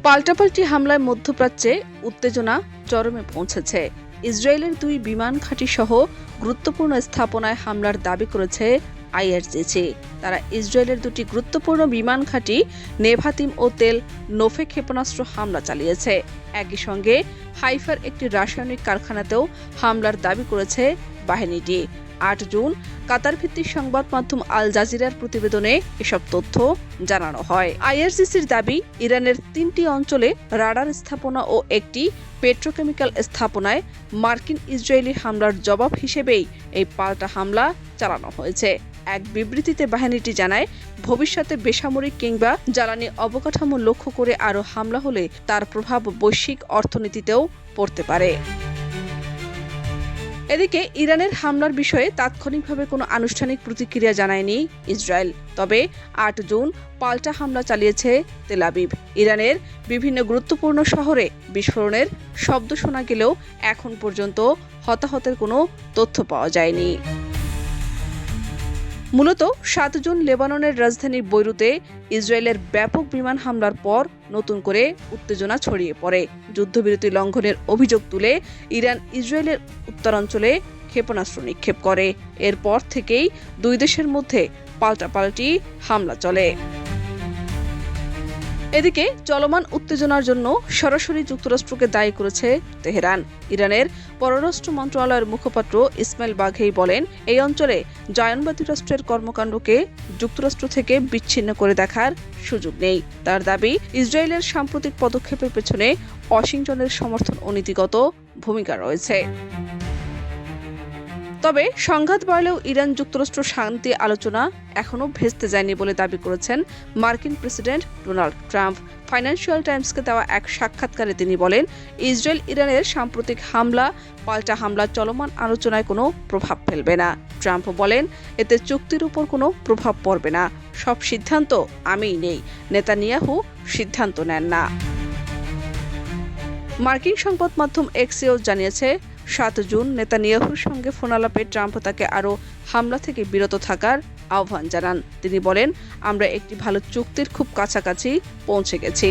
পাল্টাপাল্টি হামলায় মধ্যপ্রাচ্যে উত্তেজনা চরমে পৌঁছেছে। ইসরায়েলের 2 বিমান ঘাঁটি সহ গুরুত্বপূর্ণ স্থাপনায় হামলার দাবি করেছে আইআরজিসি। তারা ইসরায়েলের 2টি গুরুত্বপূর্ণ বিমান ঘাঁটি নেভাতিম ও তেল নোফে ক্ষেপণাস্ত্র হামলা চালিয়েছে। একই সঙ্গে হাইফার একটি রাসায়নিক কারখানাতেও হামলার দাবি করেছে বাহিনীটি। 8 জুন কাতার ভিত্তিক সংবাদ মাধ্যম আল জাজিরার প্রতিবেদনে এসব তথ্য জানানো হয়। আইআরজিসির দাবি, ইরানের 3টি অঞ্চলে রাডার স্থাপনা ও একটি পেট্রোকেমিক্যাল স্থাপনায় মার্কিন ইসরায়েলি হামলার জবাব হিসেবেই এই পাল্টা হামলা চালানো হয়েছে। এক বিবৃতিতে বাহিনীটি জানায়, ভবিষ্যতে বেসামরিক কিংবা জ্বালানি অবকাঠামো লক্ষ্য করে আরও হামলা হলে তার প্রভাব বৈশ্বিক অর্থনীতিতেও পড়তে পারে। এদিকে ইরানের হামলার বিষয়ে তাৎক্ষণিকভাবে কোনো আনুষ্ঠানিক প্রতিক্রিয়া জানায়নি ইসরায়েল। তবে 8 জুন পাল্টা হামলা চালিয়েছে তেল আবিব। ইরানের বিভিন্ন গুরুত্বপূর্ণ শহরে বিস্ফোরণের শব্দ শোনা গেলেও এখন পর্যন্ত হতাহতের কোনো তথ্য পাওয়া যায়নি। মূলত 7 জুন লেবাননের রাজধানী বৈরুতে ইসরায়েলের ব্যাপক বিমান হামলার পর নতুন করে উত্তেজনা ছড়িয়ে পড়ে। যুদ্ধবিরতি লঙ্ঘনের অভিযোগ তুলে ইরান ইসরায়েলের উত্তরাঞ্চলে ক্ষেপণাস্ত্র নিক্ষেপ করে। এরপর থেকেই 2 দেশের মধ্যে পাল্টাপাল্টি হামলা চলে। এদিকে চলমান উত্তেজনার জন্য সরাসরি যুক্তরাষ্ট্রকে দায়ী করেছে তেহরান। ইরানের পররাষ্ট্র মন্ত্রণালয়ের মুখপাত্র ইসমাইল বাঘেই বলেন, এই অঞ্চলে জায়নবাদী রাষ্ট্রের কর্মকাণ্ডকে যুক্তরাষ্ট্র থেকে বিচ্ছিন্ন করে দেখার সুযোগ নেই। তার দাবি, ইসরায়েলের সাম্প্রতিক পদক্ষেপের পেছনে ওয়াশিংটনের সমর্থন ও নীতিগত ভূমিকা রয়েছে। তবে সংঘাত বাড়লেও ইরান যুক্তরাষ্ট্র শান্তি আলোচনা এখনো ভেস্তে যায়নি বলে দাবি করেছেন মার্কিন প্রেসিডেন্ট ডোনাল্ড ট্রাম্প। ফাইন্যান্সিয়াল টাইমসকে দেওয়া এক সাক্ষাৎকারে তিনি বলেন, ইসরায়েল ইরানের সাম্প্রতিক পাল্টা হামলা চলমান আলোচনায় কোনো প্রভাব ফেলবে না। ট্রাম্প বলেন, এতে চুক্তির উপর কোনো প্রভাব পড়বে না। সব সিদ্ধান্ত আমিই নেই, নেতানিয়াহু সিদ্ধান্ত নেন না। মার্কিন সংবাদ মাধ্যম এক্সেও জানিয়েছে, 7 জুন নেতানিয়াহুর সঙ্গে ফোনালাপে ট্রাম্প তাকে আরও হামলা থেকে বিরত থাকার আহ্বান জানান। তিনি বলেন, আমরা একটি ভালো চুক্তির খুব কাছাকাছি পৌঁছে গেছি।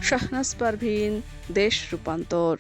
শাহনাজ পারভীন, দেশ রূপান্তর।